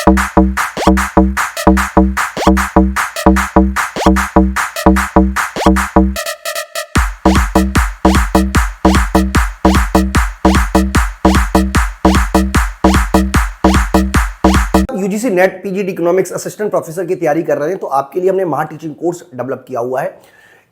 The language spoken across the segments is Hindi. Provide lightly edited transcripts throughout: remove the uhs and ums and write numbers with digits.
UGC net PGD economics assistant professor की तैयारी कर रहे हैं तो आपके लिए हमने महा टीचिंग कोर्स डेवलप किया हुआ है।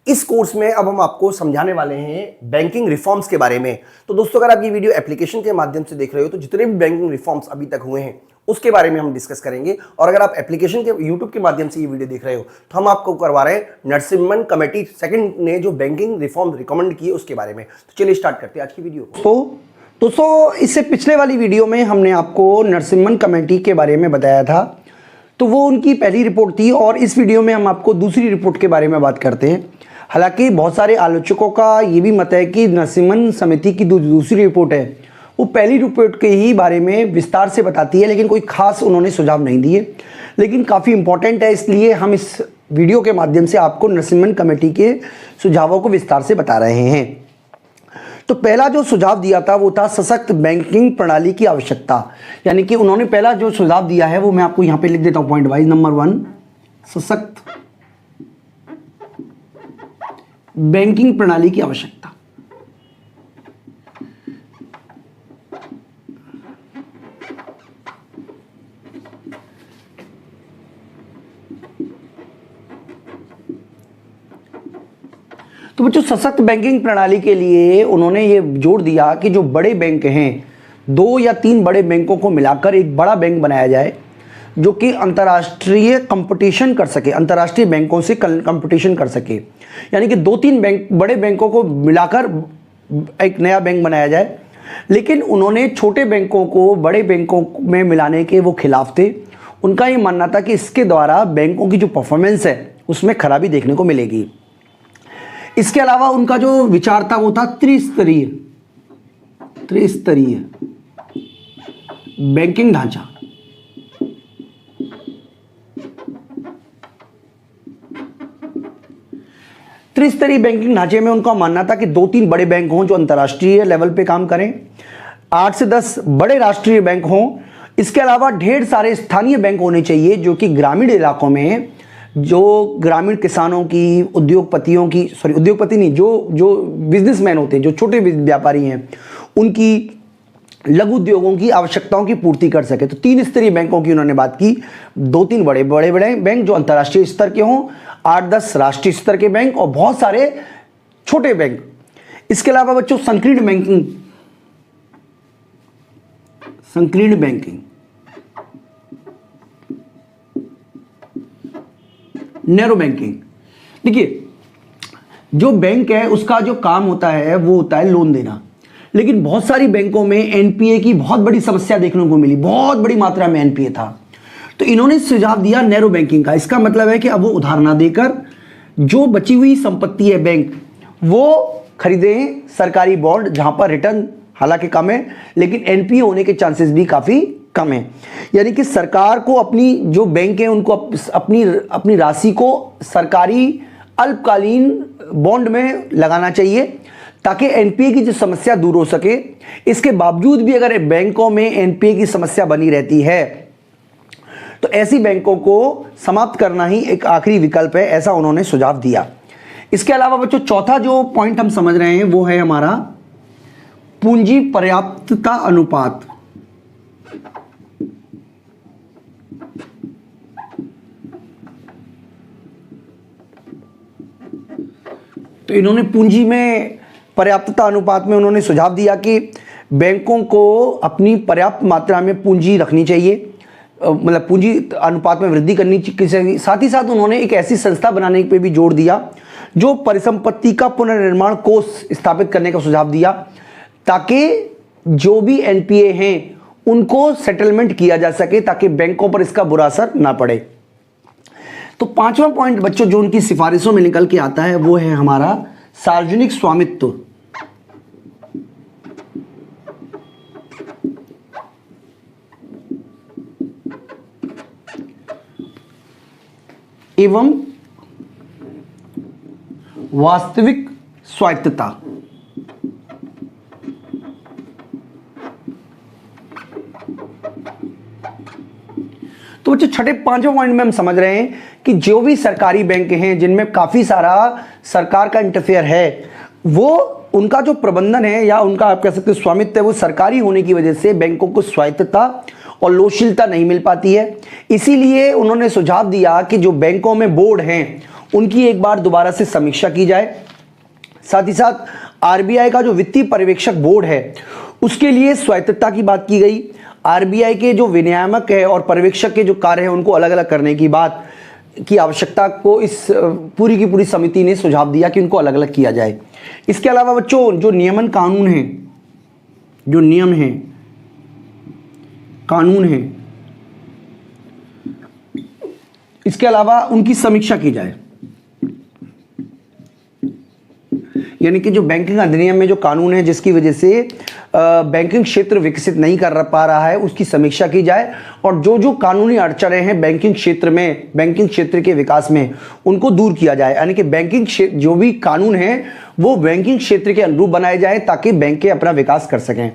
इस कोर्स में अब हम आपको समझाने वाले हैं बैंकिंग रिफॉर्म्स के बारे में। तो दोस्तों, अगर आप ये वीडियो एप्लीकेशन के माध्यम से देख रहे हो तो जितने भी बैंकिंग रिफॉर्म्स अभी तक हुए हैं उसके बारे में हम डिस्कस करेंगे। और अगर आप एप्लीकेशन के यूट्यूब के माध्यम से ये वीडियो देख रहे हो तो हम आपको करवा रहे हैं नरसिम्हन कमेटी सेकंड ने जो बैंकिंग रिफॉर्म रिकमेंड किए उसके बारे में। तो चलिए स्टार्ट करते हैं आज की वीडियो को। दोस्तों, इससे पिछले वाली वीडियो में हमने आपको नरसिम्हन कमेटी के बारे में बताया था, तो वो उनकी पहली रिपोर्ट थी और इस वीडियो में हम आपको दूसरी रिपोर्ट के बारे में बात करते हैं। हालांकि बहुत सारे आलोचकों का ये भी मत है कि नरसिम्हन समिति की दूसरी रिपोर्ट है वो पहली रिपोर्ट के ही बारे में विस्तार से बताती है, लेकिन कोई खास उन्होंने सुझाव नहीं दिए, लेकिन काफ़ी इंपॉर्टेंट है, इसलिए हम इस वीडियो के माध्यम से आपको नरसिम्हन कमेटी के सुझावों को विस्तार से बता रहे हैं। तो पहला जो सुझाव दिया था वो था सशक्त बैंकिंग प्रणाली की आवश्यकता। यानी कि उन्होंने पहला जो सुझाव दिया है वो मैं आपको यहां पे लिख देता हूं पॉइंट वाइज। नंबर 1, सशक्त बैंकिंग प्रणाली की आवश्यकता। तो बच्चों, सशक्त बैंकिंग प्रणाली के लिए उन्होंने ये जोर दिया कि जो बड़े बैंक हैं, 2 या 3 बड़े बैंकों को मिलाकर एक बड़ा बैंक बनाया जाए जो कि अंतर्राष्ट्रीय कंपटीशन कर सके, अंतर्राष्ट्रीय बैंकों से कंपटीशन कर सके। यानी कि 2-3 बड़े बैंकों को मिलाकर एक नया बैंक बनाया जाए। लेकिन उन्होंने छोटे बैंकों को बड़े बैंकों में मिलाने के वो खिलाफ थे। उनका ये मानना था कि इसके द्वारा बैंकों की जो परफॉर्मेंस है उसमें खराबी देखने को मिलेगी। इसके अलावा उनका जो विचार था वो था त्रिस्तरीय बैंकिंग ढांचा। त्रिस्तरीय बैंकिंग ढांचे में उनका मानना था कि 2-3 बड़े बैंक हों जो अंतर्राष्ट्रीय लेवल पे काम करें, 8 से 10 बड़े राष्ट्रीय बैंक हों। इसके अलावा ढेर सारे स्थानीय बैंक होने चाहिए जो कि ग्रामीण इलाकों में जो ग्रामीण किसानों की, उद्योगपतियों की, उद्योगपति नहीं, जो बिजनेसमैन होते हैं, जो छोटे व्यापारी हैं, उनकी लघु उद्योगों की आवश्यकताओं की पूर्ति कर सके। तो 3 स्तरीय बैंकों की उन्होंने बात की। 2-3 बड़े बैंक जो अंतर्राष्ट्रीय स्तर के हों, 8-10 राष्ट्रीय स्तर के बैंक और बहुत सारे छोटे बैंक। इसके अलावा बच्चों संकीर्ण बैंकिंग, नैरो बैंकिंग। देखिए, जो बैंक है उसका जो काम होता है वो होता है लोन देना, लेकिन बहुत सारी बैंकों में एनपीए की बहुत बड़ी समस्या देखने को मिली, बहुत बड़ी मात्रा में एनपीए था। तो इन्होंने सुझाव दिया नैरो बैंकिंग का। इसका मतलब है कि अब वो उधार ना देकर जो बची हुई संपत्ति है बैंक वो खरीदें सरकारी बॉन्ड, जहां पर रिटर्न हालांकि कम है लेकिन एनपीए होने के चांसेस भी काफी कम है। यानी कि सरकार को अपनी जो बैंक है उनको अपनी राशि को सरकारी अल्पकालीन बॉन्ड में लगाना चाहिए ताकि एनपीए की जो समस्या दूर हो सके। इसके बावजूद भी अगर बैंकों में एनपीए की समस्या बनी रहती है तो ऐसी बैंकों को समाप्त करना ही एक आखिरी विकल्प है, ऐसा उन्होंने सुझाव दिया। इसके अलावा बच्चों, चौथा जो पॉइंट हम समझ रहे हैं वो है हमारा पूंजी पर्याप्तता अनुपात। तो इन्होंने पूंजी में पर्याप्तता अनुपात में उन्होंने सुझाव दिया कि बैंकों को अपनी पर्याप्त मात्रा में पूंजी रखनी चाहिए, मतलब पूंजी अनुपात में वृद्धि करनी चाहिए। साथ ही साथ उन्होंने एक ऐसी संस्था बनाने पे भी जोर दिया जो परिसंपत्ति का पुनर्निर्माण कोष स्थापित करने का सुझाव दिया ताकि जो भी एनपीए हैं उनको सेटलमेंट किया जा सके ताकि बैंकों पर इसका बुरा असर ना पड़े। तो 5वां पॉइंट बच्चों जो उनकी सिफारिशों में निकल के आता है वो है हमारा सार्वजनिक स्वामित्व एवं वास्तविक स्वायत्तता। तो बच्चों छठे पांचवें पॉइंट में हम समझ रहे हैं कि जो भी सरकारी बैंक हैं जिनमें काफी सारा सरकार का इंटरफेयर है, वो उनका जो प्रबंधन है या उनका आप कह सकते हैं स्वामित्व है, वो सरकारी होने की वजह से बैंकों को स्वायत्तता और लोकशीलता नहीं मिल पाती है। इसीलिए उन्होंने सुझाव दिया कि जो बैंकों में बोर्ड हैं उनकी एक बार दोबारा से समीक्षा की जाए। साथ ही साथ आरबीआई का जो वित्तीय पर्यवेक्षक बोर्ड है उसके लिए स्वायत्तता की बात की गई। आरबीआई के जो विनियामक है और पर्यवेक्षक के जो कार्य हैं उनको अलग अलग करने की बात की आवश्यकता को इस पूरी की पूरी समिति ने सुझाव दिया कि उनको अलग अलग किया जाए। इसके अलावा बच्चों जो नियमन कानून है, जो नियम है कानून है, इसके अलावा उनकी समीक्षा की जाए। यानी कि जो बैंकिंग अधिनियम में जो कानून है जिसकी वजह से बैंकिंग क्षेत्र विकसित नहीं कर पा रहा है उसकी समीक्षा की जाए, और जो जो कानूनी अड़चने हैं बैंकिंग क्षेत्र में, बैंकिंग क्षेत्र के विकास में, उनको दूर किया जाए। यानी कि बैंकिंग जो भी कानून है वो बैंकिंग क्षेत्र के अनुरूप बनाए जाए ताकि बैंकें अपना विकास कर सकें।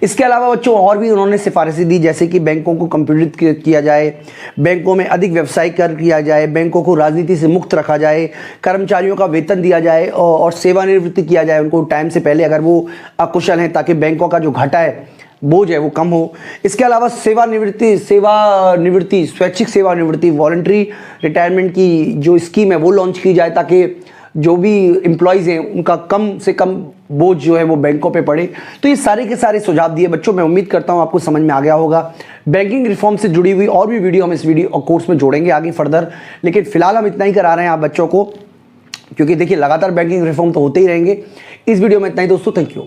इसके अलावा बच्चों और भी उन्होंने सिफारिशें दी, जैसे कि बैंकों को कंप्यूटरीकृत किया जाए, बैंकों में अधिक व्यवसायीकरण किया जाए, बैंकों को राजनीति से मुक्त रखा जाए, कर्मचारियों का वेतन दिया जाए और सेवानिवृत्ति किया जाए उनको टाइम से पहले अगर वो अकुशल हैं, ताकि बैंकों का जो घाटा है, बोझ है, वो कम हो। इसके अलावा सेवानिवृत्ति स्वैच्छिक सेवानिवृत्ति वॉलंटरी रिटायरमेंट की जो स्कीम है वो लॉन्च की जाए ताकि जो भी एम्प्लॉयज़ हैं उनका कम से कम बोझ जो है वो बैंकों पे पड़े। तो ये सारे के सारे सुझाव दिए बच्चों। मैं उम्मीद करता हूँ आपको समझ में आ गया होगा। बैंकिंग रिफॉर्म से जुड़ी हुई और भी वीडियो हम इस वीडियो कोर्स में जोड़ेंगे आगे फर्दर, लेकिन फिलहाल हम इतना ही करा रहे हैं आप बच्चों को, क्योंकि देखिए लगातार बैंकिंग रिफॉर्म तो होते ही रहेंगे। इस वीडियो में इतना ही दोस्तों, थैंक यू।